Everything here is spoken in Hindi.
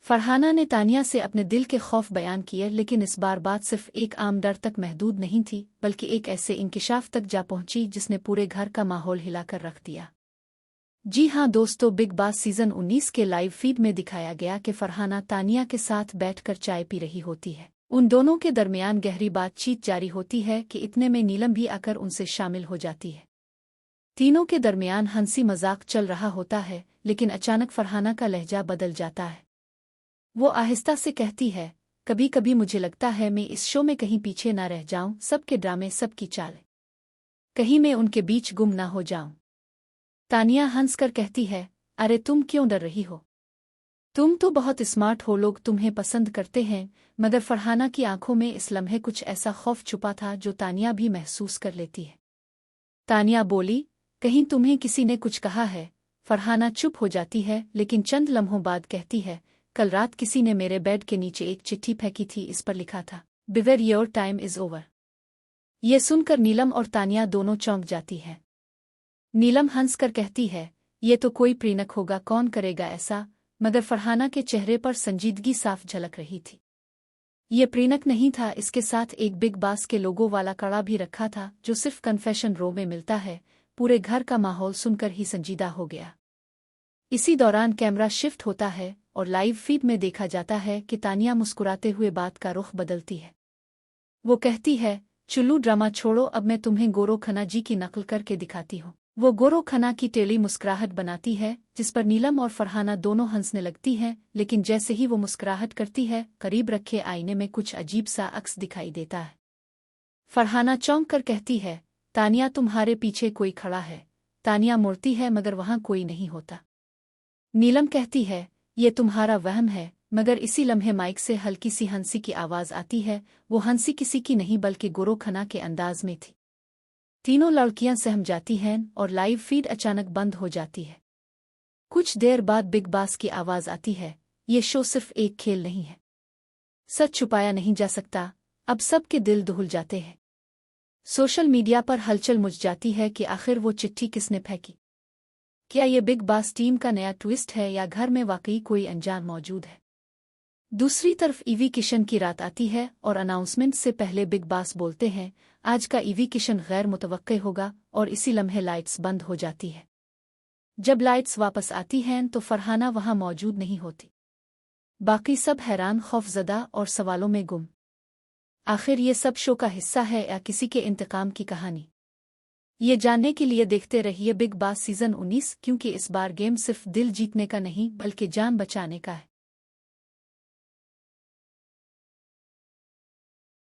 फरहाना ने तानिया से अपने दिल के खौफ बयान किए, लेकिन इस बार बात सिर्फ एक आम डर तक महदूद नहीं थी, बल्कि एक ऐसे इंकिशाफ तक जा पहुंची जिसने पूरे घर का माहौल हिलाकर रख दिया। जी हाँ दोस्तों, बिग बॉस सीजन 19 के लाइव फीड में दिखाया गया कि फरहाना तानिया के साथ बैठकर चाय पी रही होती है। उन दोनों के दरमियान गहरी बातचीत जारी होती है कि इतने में नीलम भी आकर उनसे शामिल हो जाती है। तीनों के दरमियान हंसी मजाक चल रहा होता है, लेकिन अचानक फरहाना का लहजा बदल जाता है। वो आहिस्ता से कहती है, कभी कभी मुझे लगता है मैं इस शो में कहीं पीछे ना रह जाऊं, सबके ड्रामे, सबकी चाल, कहीं मैं उनके बीच गुम ना हो जाऊं। तानिया हंसकर कहती है, अरे तुम क्यों डर रही हो? तुम तो बहुत स्मार्ट हो, लोग तुम्हें पसंद करते हैं। मगर फरहाना की आंखों में इस लम्हे कुछ ऐसा खौफ छुपा था जो तानिया भी महसूस कर लेती है। तानिया बोली, कहीं तुम्हें किसी ने कुछ कहा है? फरहाना चुप हो जाती है, लेकिन चंद लम्हों बाद कहती है, कल रात किसी ने मेरे बेड के नीचे एक चिट्ठी फेंकी थी, इस पर लिखा था, beware your time is over. ये सुनकर नीलम और तानिया दोनों चौंक जाती है। नीलम हंसकर कहती है, ये तो कोई प्रीनक होगा, कौन करेगा ऐसा? मगर फरहाना के चेहरे पर संजीदगी साफ झलक रही थी। ये प्रीनक नहीं था, इसके साथ एक बिग बॉस के लोगों वाला कड़ा भी रखा था, जो सिर्फ कन्फेशन रो में मिलता है। पूरे घर का माहौल सुनकर ही संजीदा हो गया। इसी दौरान कैमरा शिफ्ट होता है और लाइव फीड में देखा जाता है कि तानिया मुस्कुराते हुए बात का रुख बदलती है। वो कहती है, चुल्लू ड्रामा छोड़ो, अब मैं तुम्हें गोरो खन्ना जी की नकल करके दिखाती हूँ। वो गोरो खन्ना की टेली मुस्कुराहट बनाती है, जिस पर नीलम और फरहाना दोनों हंसने लगती हैं, लेकिन जैसे ही वो मुस्कुराहट करती है, करीब रखे आईने में कुछ अजीब सा अक्स दिखाई देता है। फरहाना चौंक कर कहती है, तानिया तुम्हारे पीछे कोई खड़ा है। तानिया मुड़ती है, मगर वहां कोई नहीं होता। नीलम कहती है, ये तुम्हारा वहम है। मगर इसी लम्हे माइक से हल्की सी हंसी की आवाज आती है। वो हंसी किसी की नहीं बल्कि गोरो खन्ना के अंदाज में थी। तीनों लड़कियां सहम जाती हैं और लाइव फीड अचानक बंद हो जाती है। कुछ देर बाद बिग बॉस की आवाज आती है, ये शो सिर्फ एक खेल नहीं है, सच छुपाया नहीं जा सकता। अब सबके दिल दहल जाते हैं। सोशल मीडिया पर हलचल मच जाती है कि आखिर वो चिट्ठी किसने फेंकी। क्या ये बिग बॉस टीम का नया ट्विस्ट है या घर में वाकई कोई अनजान मौजूद है? दूसरी तरफ इविक्शन की रात आती है और अनाउंसमेंट से पहले बिग बॉस बोलते हैं, आज का इविक्शन गैर मुतवक्के होगा, और इसी लम्हे लाइट्स बंद हो जाती है। जब लाइट्स वापस आती हैं तो फरहाना वहां मौजूद नहीं होती। बाकी सब हैरान, खौफजदा और सवालों में गुम। आखिर ये सब शो का हिस्सा है या किसी के इंतकाम की कहानी? ये जानने के लिए देखते रहिए बिग बॉस सीजन 19, क्योंकि इस बार गेम सिर्फ दिल जीतने का नहीं बल्कि जान बचाने का है।